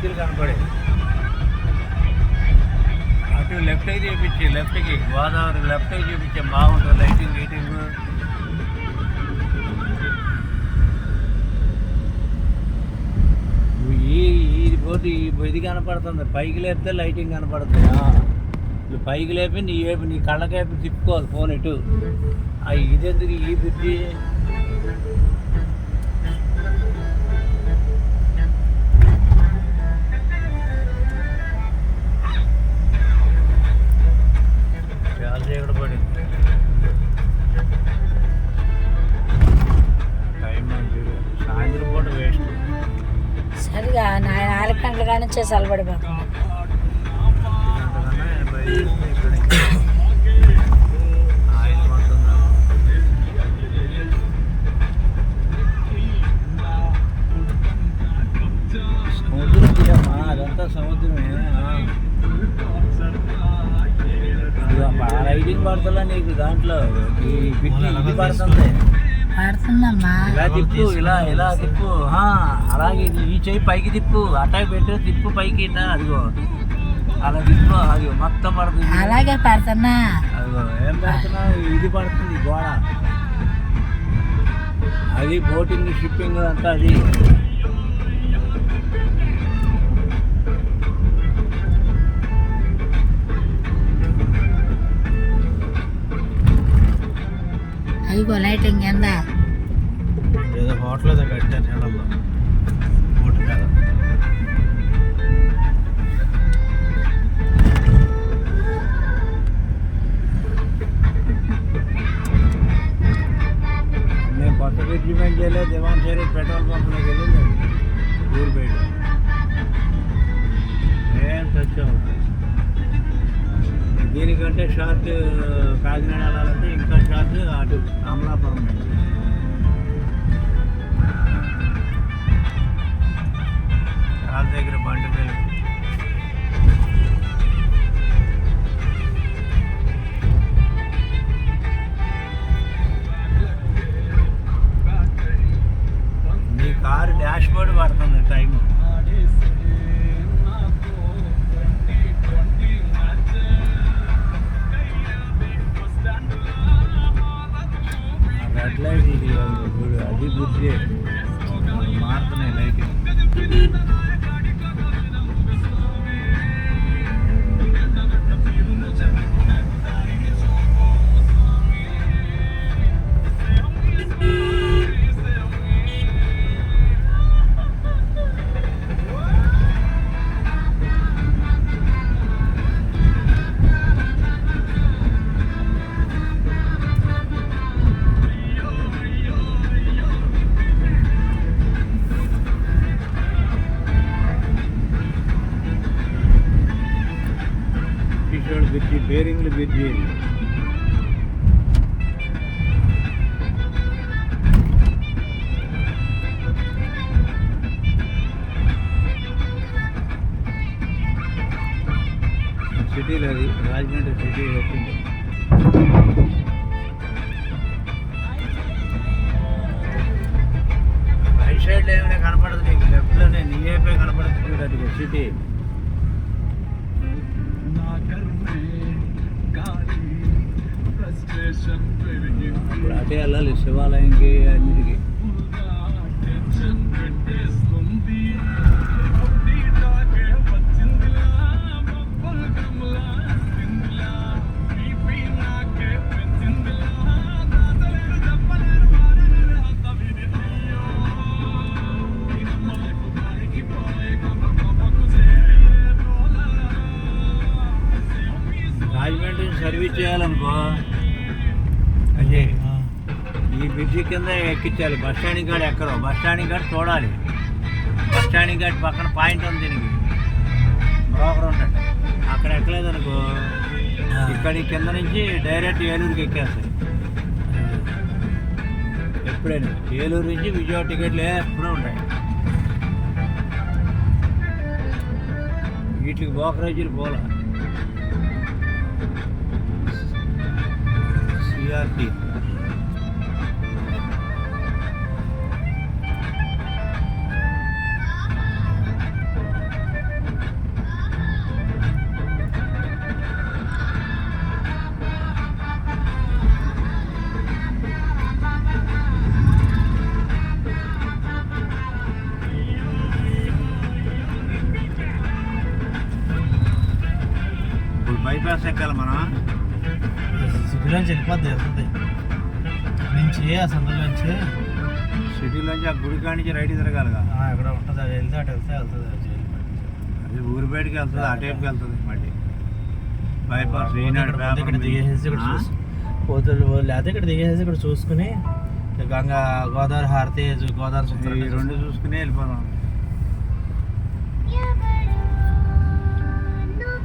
బ్రిడ్జిలు కనపడేది. అటు లెఫ్ట్కి చూపించి లెఫ్ట్కి గోదావరి లెఫ్ట్కి చూపించే బాగుంటుంది లైటింగ్ గీటింగ్. ఇది పోటీ ఇది కనపడుతుంది, పైకి లేపితే లైటింగ్ కనపడుతుంది. పైకి లేపి నీ కళ్ళకేపి తిప్పుకోవాలి ఫోన్ ఇటు. ఇదెందుకు ఈ బ్రిడ్జి? చాలా చీకటి పడింది. టైం సాయంత్రం పూట వేస్ట్. సరిగా 4 గంటల కానీ వచ్చే చల్లబడిపోతుంది. సముద్రం అదంతా సముద్రమే. రైడింగ్ పడుతుందా నీకు? దాంట్లో ఇది పడుతుంది. పడుతుందమ్మా. ఇలా తిప్పు, ఇలా తిప్పు. అలాగే ఈ చెయ్యి పైకి తిప్పు, అటాక్ పెట్టు, తిప్పు పైకి. అదిగో అలా తిప్పు, అది మొత్తం పడుతుంది. అలాగే పడుతున్నా. అదిగో ఏం పడుతున్నావు? ఇది పడుతుంది గోడ. అది బోటింగ్ షిప్పింగ్ అంతా అది. అయ్యో లైటింగ్ ఎంత ఏదో హోటల్ ఏదో కట్టారు నీళ్ళల్లో బోట్ మీద. నేను కొత్త బ్రిడ్జిమెంట్ చేయలేదు. దివాన్షేరి పెట్రోల్ పంప్లోకి వెళ్ళింది ఊరు బయట. ఏం తెచ్చాము. దీనికంటే షార్ట్ కాకినాడ వెళ్ళాలంటే ఇంకా షార్ట్ అటు అమలాపురం. వాళ్ళ దగ్గర బండి మీద మీ కారు డాష్ బోర్డ్ పడుతుంది టైము. రెడ్ లైట్ ఇది అది బుద్ధి మారుతున్నాయి లైటింగ్. Bridge బేరింగ్లు bridge. సిటీలో అది రాజమండ్రి సిటీ వచ్చింది. రైట్ సైడ్లో ఏమైనా కనపడదు నీకు, లెఫ్ట్లోనే నీవైపే కనపడుతుంది చూడండి సిటీ. అప్పుడు అటే వెళ్ళాలి శివాలయంకి అన్నిటికీ. రాజమండ్రి సర్వీస్ చేయాలనుకో అదే ఈ బ్రిడ్జి కింద ఎక్కించాలి. బస్ స్టాండింగ్ కాడ ఎక్కరు, బస్ స్టాండింగ్ కాడ చూడాలి. బస్ స్టాండింగ్ కాడ పక్కన పాయింట్ ఉంది, దీనికి బ్రోకర్ ఉంటాడు. అక్కడ ఎక్కలేదనుకో ఇక్కడి కింద నుంచి డైరెక్ట్ ఏలూరుకి ఎక్కేస్తాయి. ఎప్పుడైనా ఏలూరు నుంచి విజయవాడ టికెట్లు ఎప్పుడూ ఉంటాయి. వీటికి బ్రోకరేజీలు పోలా. సిఆర్టీ ఎక్కాలి మనం. సిటీలోంచి వెళ్ళిపోద్ది వెళ్తుంది నుంచి ఆ సందులోంచి సిటీలోంచి ఆ గుడి కాడి నుంచి రైట్ తిరగాలిగా. ఎక్కడ ఉంటుంది అది వెళ్తే అటు వెళ్తే వెళ్తుంది అది ఊరి బయటికి వెళ్తుంది, ఆ టైప్కి వెళ్తుంది మళ్ళీ బైపాస్. ఇక్కడ దిగేసేసి ఇక్కడ పోతులు లేకపోతే ఇక్కడ దిగేసేసి ఇక్కడ చూసుకుని గంగా గోదావరి హారతి గోదావరి ఈ రెండు చూసుకుని వెళ్ళిపోదాం.